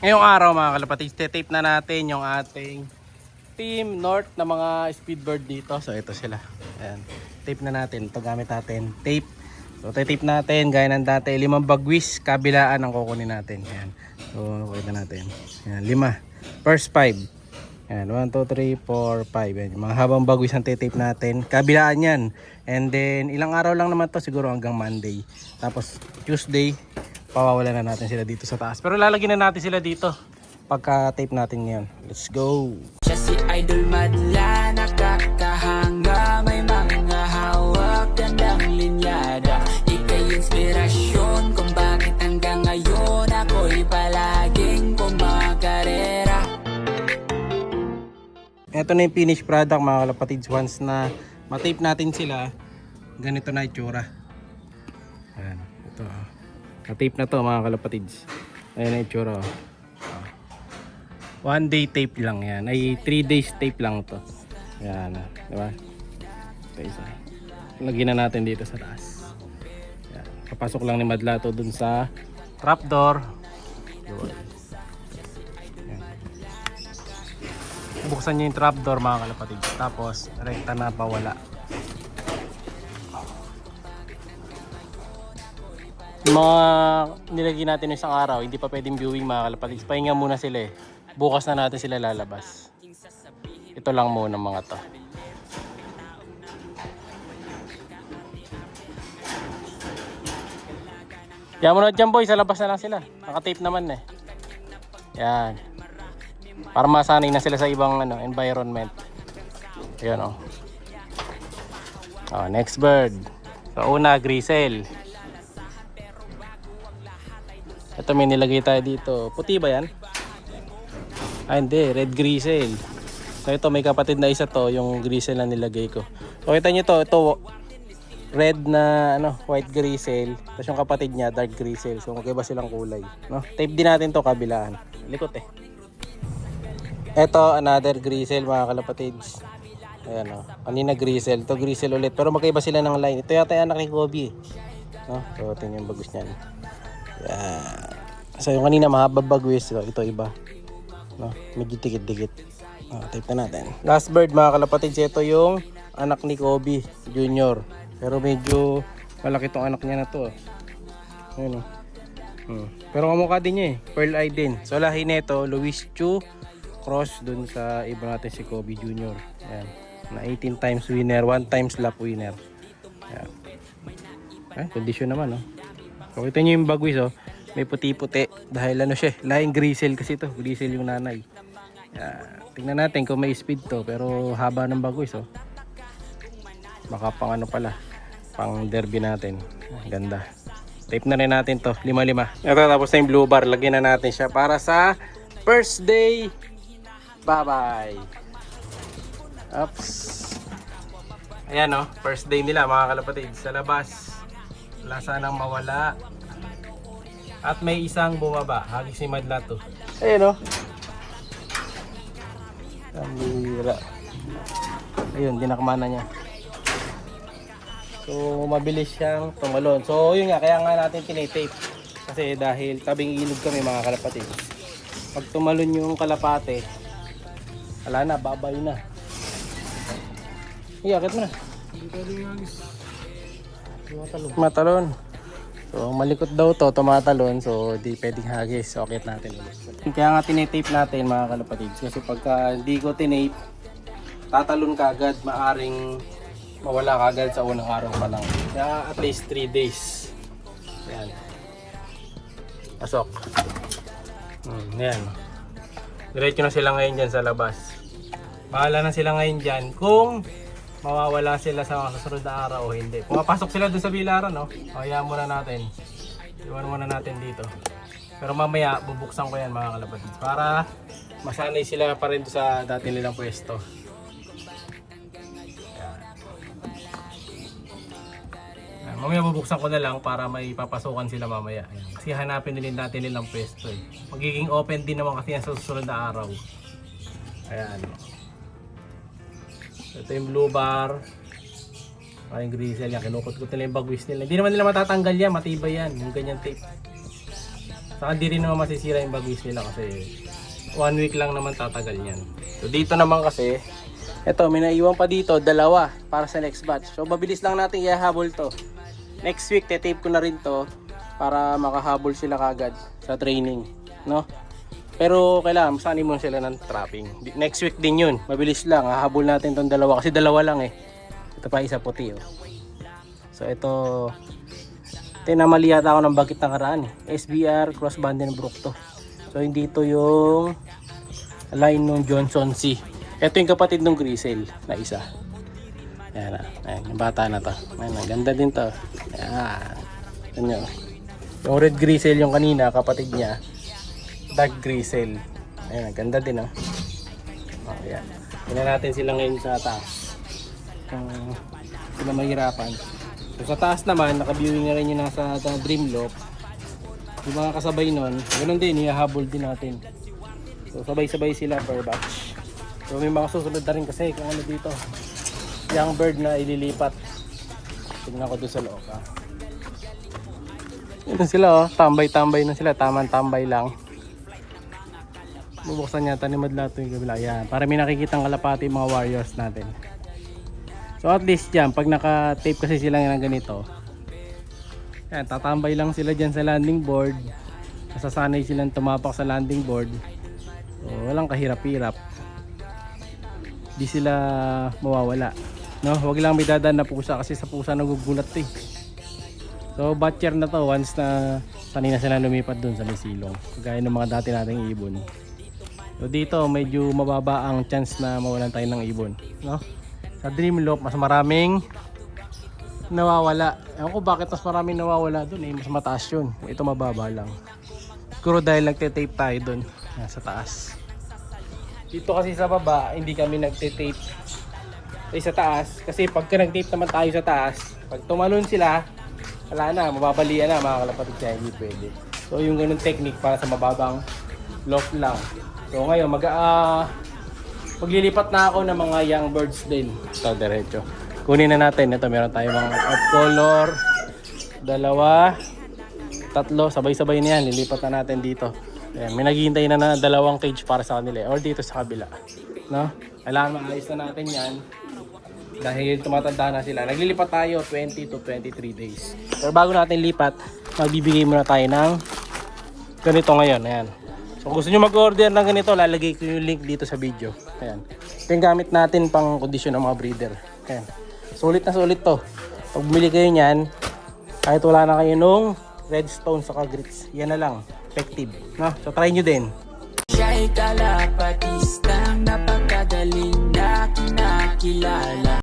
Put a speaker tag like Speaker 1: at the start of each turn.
Speaker 1: Ngayong araw mga kalapatids, tape na natin yung ating Team North na mga speedbird dito. So ito sila. Ayan. Tape na natin. Ito gamit natin. Tape. So tape natin. Gaya ng dati. 5 bagwis. Kabilaan ang kukunin natin. Ayan. So nakita natin. Ayan. 5. First 5. Ayan. 1, 2, 3, 4, 5. Ayan. Yung mga habang bagwis ang tape natin. Kabilaan yan. And then ilang araw lang naman to. Siguro hanggang Monday. Tapos Tuesday. Pawawalan na natin sila dito sa taas. Pero lalagyan na natin sila dito pagka tape natin ngayon. Let's go!
Speaker 2: Siya si Idol Madla, nakakahanga, may mga hawak, gandang linyada. Ika'y inspirasyon kung bakit hanggang ngayon ako'y palaging kumakarera.
Speaker 1: Ito na yung finished product mga kalapatids. Once na matape natin sila, ganito na itsura. Ayan, ito. Tape na to mga kalapatids. Ayan na itsura. 1 day tape lang yan. Ay 3 days tape lang to. Ayan. Diba? Ito isa. Lagyan na natin dito sa taas. Ayan. Papasok lang ni Madla to dun sa trapdoor. Buksan nyo yung trapdoor mga kalapatids. Tapos rekta na pawala. Yung mga nilagay natin isang araw, hindi pa pwedeng viewing mga kalapatids. Pahinga muna sila eh. Bukas na natin sila lalabas. Ito lang muna mga to. Yan mo na dyan boy, sa labas na lang sila. Nakatape naman eh. Yan. Para masanay na sila sa ibang environment. Yan o. Next bird. So una, grisel. Ito may nilagay tayo dito. Puti ba yan? Hindi. Red grisel. So ito may kapatid na isa to. Yung grisel na nilagay ko. So kita nyo to. Ito red na white grisel. Tapos yung kapatid niya dark grisel. So magkaiba silang kulay. No? Tape din natin to kabilaan. Likot eh. Ito another grisel mga kalapatids. Ayan o. Kanina grisel. Ito grisel ulit. Pero magkaiba sila ng line. Ito yata yung anak ni Kobe. No? So ito yung bagus niyan. Yan. So yung kanina mahaba bagwis, so, ito iba. No, medyo dikit-dikit. Tape na natin. Last bird mga kalapatids, ito yung anak ni Kobe Jr. Pero medyo malaki tong anak niya na to. Ayun, pero kamukha din niya eh. Pearl eye din. So lahi nito, Luis Chu cross dun sa iba natin si Kobe Jr. Ayan. Na 18 times winner, 1 times lap winner. Ayan. Kondisyon naman oh. So kita nyo yung bagwis oh. May puti-puti dahil siya, laing grisel kasi to, grisel yung nanay. Tingnan natin kung may speed to, pero haba ng bagwis oh. Baka pang pala, pang derby natin. Ganda. Tape na rin natin to, 5-5. Ito tapos na yung blue bar, lagyan na natin siya para sa first day. Bye-bye. Oops. Ayan oh, first day nila mga kalapatid sa labas. Wala sanang mawala. At may isang bumaba. Hagis si Madla to. Ayan o. Kamira. Ayun, dinakmana niya. So, mabilis siyang tumalon. So, yun nga. Kaya nga natin tinitape. Kasi dahil tabing ilog kami mga kalapatid. Pag tumalon yung kalapate, wala na, babay na. Iyakit mo na. Hindi pwedeng hagis. Matalon. So malikot daw to, tumatalon, so di pwedeng hagis. So akit natin ulit. Kaya nga tinitape natin mga kalapatids. Kasi pagka hindi ko tinape, tatalon ka agad, maaring mawala ka agad sa unang araw pa lang. Kaya at least 3 days. Ayan. Pasok. Ayan. Diretso na sila ngayon dyan sa labas. Bahala na sila ngayon dyan kung mawawala sila sa mga susunod na araw o hindi. Pumapasok sila doon sa bilaran, no? Hayaan muna natin. Iwan muna natin dito. Pero mamaya bubuksan ko yan mga kalapatids para masanay sila pa rin sa dati nilang pwesto. Ayan. Mamaya bubuksan ko na lang para may papasukan sila mamaya. Ayan. Kasi hanapin din natin nilang pwesto eh. Magiging open din naman kasi yan sa susunod na araw. Ayan. Ito yung blue bar. Ay, yung grisel yan. Kinukot-kot nila yung bagwis nila. Hindi naman nila matatanggal yan. Matibay yan. Yung ganyan tape. Saka di rin naman masisira yung bagis nila kasi 1 week lang naman tatagal yan. So dito naman kasi, eto may naiwan pa dito, 2 para sa next batch. So mabilis lang natin ihahabol to. Next week, tape ko na rin to para makahabol sila kagad sa training, no? Pero kailangan masanay mo sila ng trapping. Next week din yun, mabilis lang, hahabol natin tong 2 kasi 2 lang eh. Ito pa isa puti oh. So ito, tinamali yata ako ng bakit ng karaan eh. SBR Cross Vandenbroek to. So hindi to yung line ng Johnson C. Ito yung kapatid ng Grisel na isa. Ayan na, ayan, yung bata na to. Ayan, ang ganda din to. Ayan. Ayan nyo. Yung red Grisel yung kanina, kapatid niya. Dark Grisel. Ayan, ang ganda din oh. Oh, ayan. Tingnan natin sila ngayon sa taas. Kung sila mahirapan. So sa taas naman, naka-viewing na rin yung nasa Dreamlock. Yung mga kasabay nun, ganoon din, ihahabol din natin. So sabay-sabay sila per batch. So may mga susunod na rin kasi kung ano dito. Young bird na ililipat. Tingnan ko doon sa loob. Ito sila oh, tambay-tambay na sila, tamang-tambay lang. Bubuksan yata ni Madlato yung kabila. Yan, para may nakikitang kalapati yung mga warriors natin. So at least dyan, pag naka-tape kasi sila ng ganito, yan, tatambay lang sila dyan sa landing board. Nasasanay silang tumapak sa landing board. So walang kahirap-hirap. Di sila mawawala. No, wag lang may dadan na pusa kasi sa pusa nagugulat eh. So batcher na to once na sanay na sila lumipat dun sa may silong. Kagaya ng mga dati nating ibon. So dito medyo mababa ang chance na mawalan tayo ng ibon, no? Sa Dreamlock mas maraming nawawala. Ewan ko bakit mas maraming nawawala dun eh, mas mataas yun. Ito mababa lang. Siguro dahil nagte-tape tayo dun sa taas. Dito kasi sa baba hindi kami nagte-tape sa taas kasi pagka nag-tape naman tayo sa taas, pag tumalon sila, wala na, mababalian na mga kalapatid kaya hindi pwede. So yung ganun technique para sa mababang loft lang. So ngayon maglilipat na ako ng mga young birds din. So diretso. Kunin na natin. Ito meron tayong mga off color, 2, 3, sabay-sabay na yan. Lilipat na natin dito. Ayan, may naghihintay na 2 cage para sa kanila or dito sa kabila. No? Kailangan maayos na natin yan. Dahil tumatanda na sila. Naglilipat tayo 20 to 23 days. Pero bago natin lipat, magbibigay muna tayo ng ganito ngayon. Ayan. So kung gusto nyo mag-order ng ganito, lalagay ko yung link dito sa video. Ayan. Ito yung gamit natin pang kondisyon ng mga breeder. Ayan. Sulit na sulit to. Pag bumili kayo nyan, kahit wala na kayo nung redstone sa grits, yan na lang. Effective. No? So try nyo din.
Speaker 2: Siya'y kalapatistang napakagaling na kinakilala.